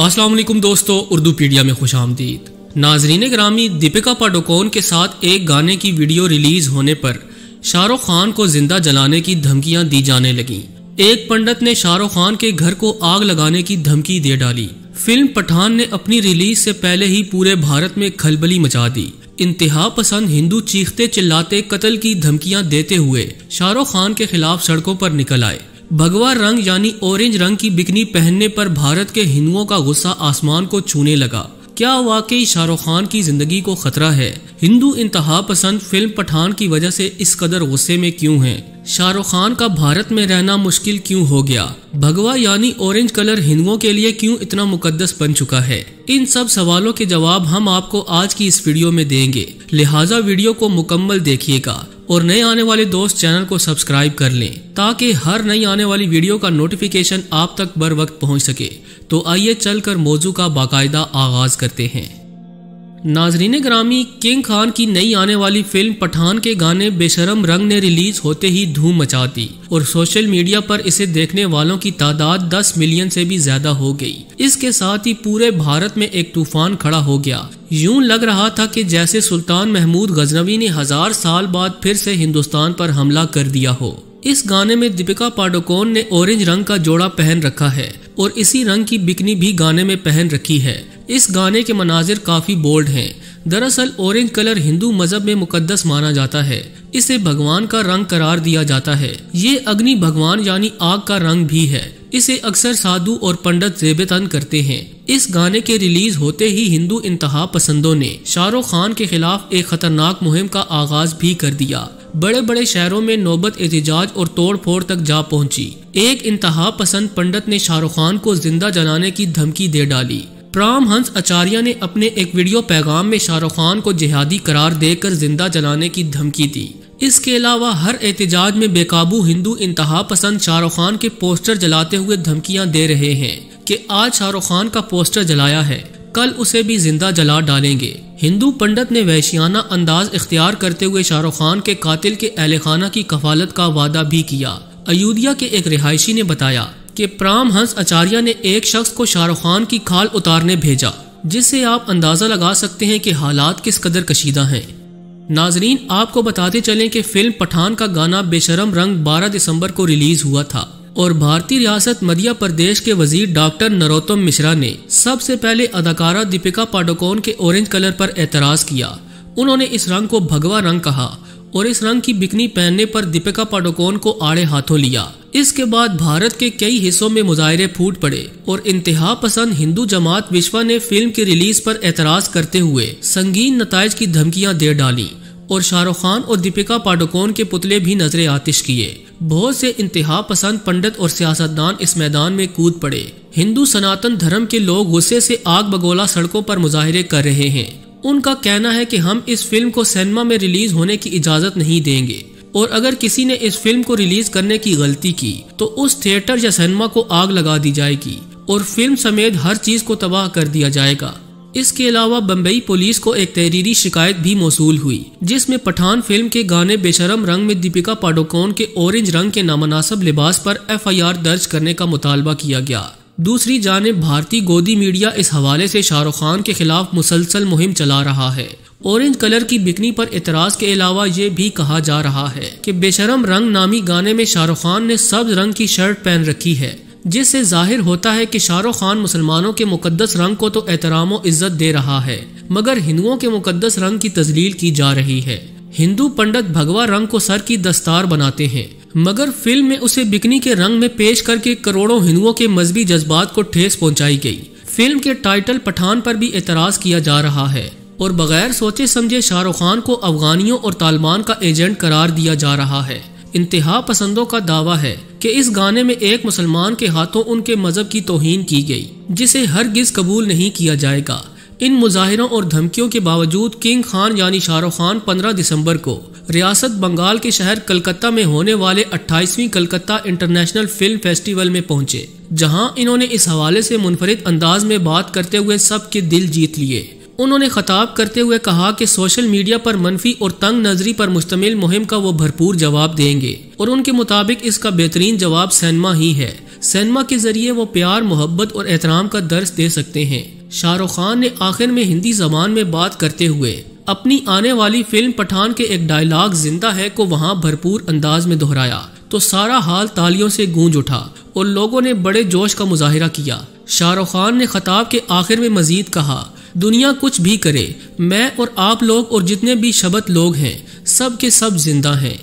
अस्सलाम वालेकुम दोस्तों, उर्दू पीडिया में खुश आमदीद। नाजरीन ग्रामी, दीपिका पाडुकोण के साथ एक गाने की वीडियो रिलीज होने पर शाहरुख खान को जिंदा जलाने की धमकियां दी जाने लगी। एक पंडित ने शाहरुख खान के घर को आग लगाने की धमकी दे डाली। फिल्म पठान ने अपनी रिलीज से पहले ही पूरे भारत में खलबली मचा दी। इंतहा पसंद हिंदू चीखते चिल्लाते कत्ल की धमकियां देते हुए शाहरुख खान के खिलाफ सड़कों पर निकल आए। भगवा रंग यानी ऑरेंज रंग की बिकनी पहनने पर भारत के हिंदुओं का गुस्सा आसमान को छूने लगा। क्या वाकई शाहरुख खान की जिंदगी को खतरा है? हिंदू इंतहा पसंद फिल्म पठान की वजह से इस कदर गुस्से में क्यों हैं? शाहरुख खान का भारत में रहना मुश्किल क्यों हो गया? भगवा यानी ऑरेंज कलर हिंदुओं के लिए क्यों इतना मुकद्दस बन चुका है? इन सब सवालों के जवाब हम आपको आज की इस वीडियो में देंगे, लिहाजा वीडियो को मुकम्मल देखिएगा और नए आने वाले दोस्त चैनल को सब्सक्राइब कर लें ताकि हर नई आने वाली वीडियो का नोटिफिकेशन आप तक बर वक्त पहुंच सके। तो आइए चलकर मौजू का बाकायदा आगाज करते हैं। नाजरीन ग्रामी, किंग खान की नई आने वाली फिल्म पठान के गाने बेशरम रंग ने रिलीज होते ही धूम मचा दी और सोशल मीडिया पर इसे देखने वालों की तादाद 10 मिलियन से भी ज्यादा हो गई। इसके साथ ही पूरे भारत में एक तूफान खड़ा हो गया। यूं लग रहा था कि जैसे सुल्तान महमूद गजनवी ने 1000 साल बाद फिर से हिंदुस्तान पर हमला कर दिया हो। इस गाने में दीपिका पाडुकोण ने ऑरेंज रंग का जोड़ा पहन रखा है और इसी रंग की बिकनी भी गाने में पहन रखी है। इस गाने के मनाजिर काफी बोल्ड हैं। दरअसल ऑरेंज कलर हिंदू मजहब में मुकद्दस माना जाता है। इसे भगवान का रंग करार दिया जाता है। ये अग्नि भगवान यानी आग का रंग भी है। इसे अक्सर साधु और पंडित ज़ेब-ए-तन करते हैं। इस गाने के रिलीज होते ही हिंदू इंतहा पसंदों ने शाहरुख खान के खिलाफ एक खतरनाक मुहिम का आगाज भी कर दिया। बड़े बड़े शहरों में नौबत एहतजाज और तोड़ फोड़ तक जा पहुंची। एक इंतहा पसंद पंडित ने शाहरुख खान को जिंदा जलाने की धमकी दे डाली। प्रामहंस आचार्य ने अपने एक वीडियो पैगाम में शाहरुख खान को जिहादी करार देकर जिंदा जलाने की धमकी दी। इसके अलावा हर एहतजाज में बेकाबू हिंदू इंतहा पसंद शाहरुख खान के पोस्टर जलाते हुए धमकियां दे रहे हैं कि आज शाहरुख खान का पोस्टर जलाया है, कल उसे भी जिंदा जला डालेंगे। हिंदू पंडित ने वहशियाना अंदाज इख्तियार करते हुए शाहरुख खान के कातिल के अहले खाना की कफालत का वादा भी किया। अयोध्या के एक रिहायशी ने बताया कि प्रामहंस आचार्य ने एक शख्स को शाहरुख खान की खाल उतारने भेजा, जिससे आप अंदाजा लगा सकते हैं कि हालात किस कदर कशीदा हैं। नाजरीन, आपको बताते चलें कि फिल्म पठान का गाना बेशरम रंग 12 दिसंबर को रिलीज हुआ था और भारतीय रियासत मध्य प्रदेश के वजीर डॉक्टर नरोत्तम मिश्रा ने सबसे पहले अदाकारा दीपिका पाडुकोण के ऑरेंज कलर पर एतराज किया। उन्होंने इस रंग को भगवा रंग कहा और इस रंग की बिकनी पहनने पर दीपिका पाडुकोण को आड़े हाथों लिया। इसके बाद भारत के कई हिस्सों में मुजाहरे फूट पड़े और इंतहा पसंद हिंदू जमात विश्वा ने फिल्म की रिलीज पर एतराज करते हुए संगीन नताइज की धमकियां दे डाली और शाहरुख खान और दीपिका पाडुकोण के पुतले भी नजरे आतिश किए। बहुत से इंतहा पसंद पंडित और सियासतदान इस मैदान में कूद पड़े। हिंदू सनातन धर्म के लोग गुस्से से आग बगोला सड़कों पर मुजाहिरे कर रहे हैं। उनका कहना है कि हम इस फिल्म को सिनेमा में रिलीज होने की इजाजत नहीं देंगे और अगर किसी ने इस फिल्म को रिलीज करने की गलती की तो उस थिएटर या सिनेमा को आग लगा दी जाएगी और फिल्म समेत हर चीज को तबाह कर दिया जाएगा। इसके अलावा बम्बई पुलिस को एक तहरीरी शिकायत भी मौसूल हुई, जिसमें पठान फिल्म के गाने बेशरम रंग में दीपिका पाडुकोण के ऑरेंज रंग के नामनासिब लिबास पर FIR दर्ज करने का मुतालबा किया गया। दूसरी जानिब भारतीय गोदी मीडिया इस हवाले से शाहरुख खान के खिलाफ मुसलसल मुहिम चला रहा है। ऑरेंज कलर की बिकनी पर एतराज के अलावा ये भी कहा जा रहा है कि बेशरम रंग नामी गाने में शाहरुख खान ने सब्ज रंग की शर्ट पहन रखी है, जिससे जाहिर होता है कि शाहरुख खान मुसलमानों के मुकद्दस रंग को तो एहतराम और इज्जत दे रहा है, मगर हिंदुओं के मुकद्दस रंग की तजलील की जा रही है। हिंदू पंडित भगवा रंग को सर की दस्तार बनाते हैं, मगर फिल्म में उसे बिकनी के रंग में पेश करके करोड़ों हिंदुओं के मजहबी जज्बात को ठेस पहुंचाई गई। फिल्म के टाइटल पठान पर भी एतराज किया जा रहा है और बगैर सोचे समझे शाहरुख खान को अफगानियों और तालिबान का एजेंट करार दिया जा रहा है। इंतहा पसंदों का दावा है कि इस गाने में एक मुसलमान के हाथों उनके मजहब की तौहीन की गई, जिसे हरगिज कबूल नहीं किया जाएगा। इन मुजाहिरों और धमकियों के बावजूद किंग खान यानी शाहरुख खान 15 दिसंबर को रियासत बंगाल के शहर कलकत्ता में होने वाले 28वीं कलकत्ता इंटरनेशनल फिल्म फेस्टिवल में पहुंचे, जहां इन्होंने इस हवाले से मुनफरिद अंदाज में बात करते हुए सबके दिल जीत लिए। उन्होंने खिताब करते हुए कहा कि सोशल मीडिया पर मनफी और तंग नजरी पर मुश्तमिल मुहिम का वो भरपूर जवाब देंगे और उनके मुताबिक इसका बेहतरीन जवाब सिनेमा ही है। सिनेमा के जरिए वो प्यार, मोहब्बत और एहतराम का दर्स दे सकते हैं। शाहरुख खान ने आखिर में हिंदी जबान में बात करते हुए अपनी आने वाली फिल्म पठान के एक डायलॉग जिंदा है को वहां भरपूर अंदाज में दोहराया तो सारा हाल तालियों से गूंज उठा और लोगों ने बड़े जोश का मुजाहिरा किया। शाहरुख खान ने खिताब के आखिर में मजीद कहा, दुनिया कुछ भी करे, मैं और आप लोग और जितने भी शबत लोग हैं सब के सब जिंदा हैं।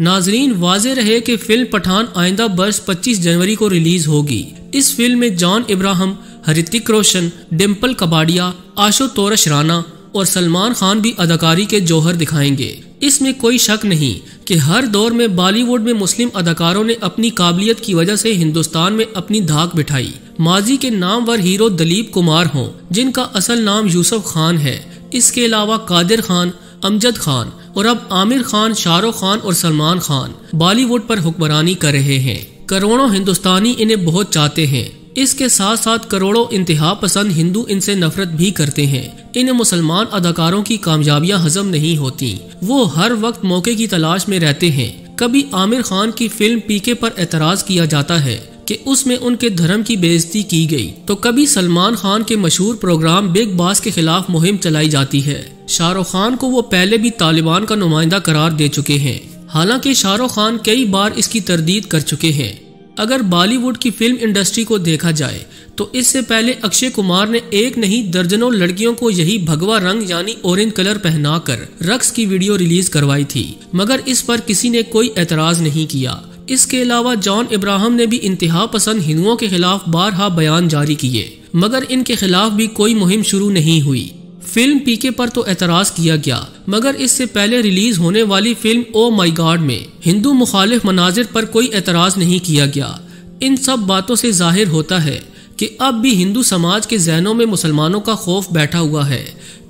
नाजरीन, वाज़ेह रहे कि फिल्म पठान आइंदा बरस 25 जनवरी को रिलीज होगी। इस फिल्म में जॉन इब्राहिम, ऋतिक रोशन, डिम्पल कपाड़िया, आशुतोष राणा और सलमान खान भी अदाकारी के जौहर दिखाएंगे। इसमें कोई शक नहीं कि हर दौर में बॉलीवुड में मुस्लिम अदाकारों ने अपनी काबिलियत की वजह से हिंदुस्तान में अपनी धाक बिठाई। माजी के नामवर हीरो दिलीप कुमार हों, जिनका असल नाम यूसुफ खान है, इसके अलावा कादिर खान, अमजद खान और अब आमिर खान, शाहरुख खान और सलमान खान बॉलीवुड पर हुक्मरानी कर रहे हैं। करोड़ों हिंदुस्तानी इन्हें बहुत चाहते हैं। इसके साथ साथ करोड़ों इंतहा पसंद हिंदू इनसे नफरत भी करते हैं। इन्हें मुसलमान अदाकारों की कामयाबियां हजम नहीं होती। वो हर वक्त मौके की तलाश में रहते हैं। कभी आमिर खान की फिल्म पीके पर एतराज किया जाता है कि उसमें उनके धर्म की बेइज्जती की गई, तो कभी सलमान खान के मशहूर प्रोग्राम बिग बॉस के खिलाफ मुहिम चलाई जाती है। शाहरुख खान को वो पहले भी तालिबान का नुमाइंदा करार दे चुके हैं। हालांकि शाहरुख खान कई बार इसकी तरदीद कर चुके हैं। अगर बॉलीवुड की फिल्म इंडस्ट्री को देखा जाए तो इससे पहले अक्षय कुमार ने एक नहीं दर्जनों लड़कियों को यही भगवा रंग यानी ऑरेंज कलर पहनाकर रक्स की वीडियो रिलीज करवाई थी, मगर इस पर किसी ने कोई एतराज नहीं किया। इसके अलावा जॉन इब्राहिम ने भी इंतहा पसंद हिंदुओं के खिलाफ बारहा बयान जारी किए, मगर इनके खिलाफ भी कोई मुहिम शुरू नहीं हुई। फिल्म पीके पर तो एतराज किया गया, मगर इससे पहले रिलीज होने वाली फिल्म ओ माई गॉड में हिंदू मुखालिफ मनाजिर पर कोई एतराज नहीं किया गया। इन सब बातों से जाहिर होता है कि अब भी हिंदू समाज के जहनों में मुसलमानों का खौफ बैठा हुआ है।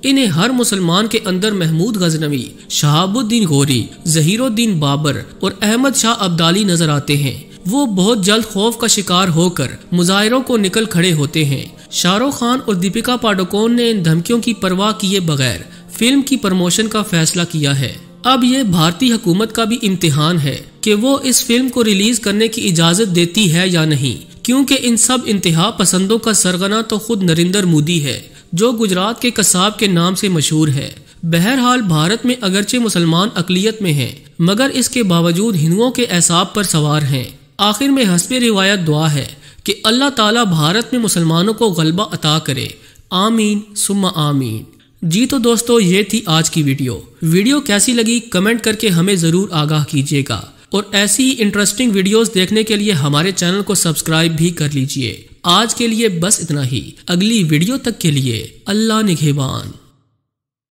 इन्हें हर मुसलमान के अंदर महमूद गजनवी, शहाबुद्दीन गौरी, जहीरुद्दीन बाबर और अहमद शाह अब्दाली नजर आते हैं। वो बहुत जल्द खौफ का शिकार होकर मुजाहिरों को निकल खड़े होते हैं। शाहरुख खान और दीपिका पाडुकोन ने इन धमकियों की परवाह किए बगैर फिल्म की प्रमोशन का फैसला किया है। अब ये भारतीय हुकूमत का भी इम्तिहान है कि वो इस फिल्म को रिलीज करने की इजाजत देती है या नहीं, क्योंकि इन सब इंतहा पसंदों का सरगना तो खुद नरेंद्र मोदी है, जो गुजरात के कसाब के नाम से मशहूर है। बहरहाल भारत में अगरचे मुसलमान अकलियत में हैं, मगर इसके बावजूद हिंदुओं के एसाब पर सवार हैं। आखिर में हस्बे रिवायत दुआ है कि अल्लाह ताला भारत में मुसलमानों को गलबा अता करे। आमीन सुम्मा आमीन। जी तो दोस्तों, ये थी आज की वीडियो कैसी लगी कमेंट करके हमें जरूर आगाह कीजिएगा और ऐसी ही इंटरेस्टिंग वीडियोस देखने के लिए हमारे चैनल को सब्सक्राइब भी कर लीजिए। आज के लिए बस इतना ही। अगली वीडियो तक के लिए अल्लाह निगहबान।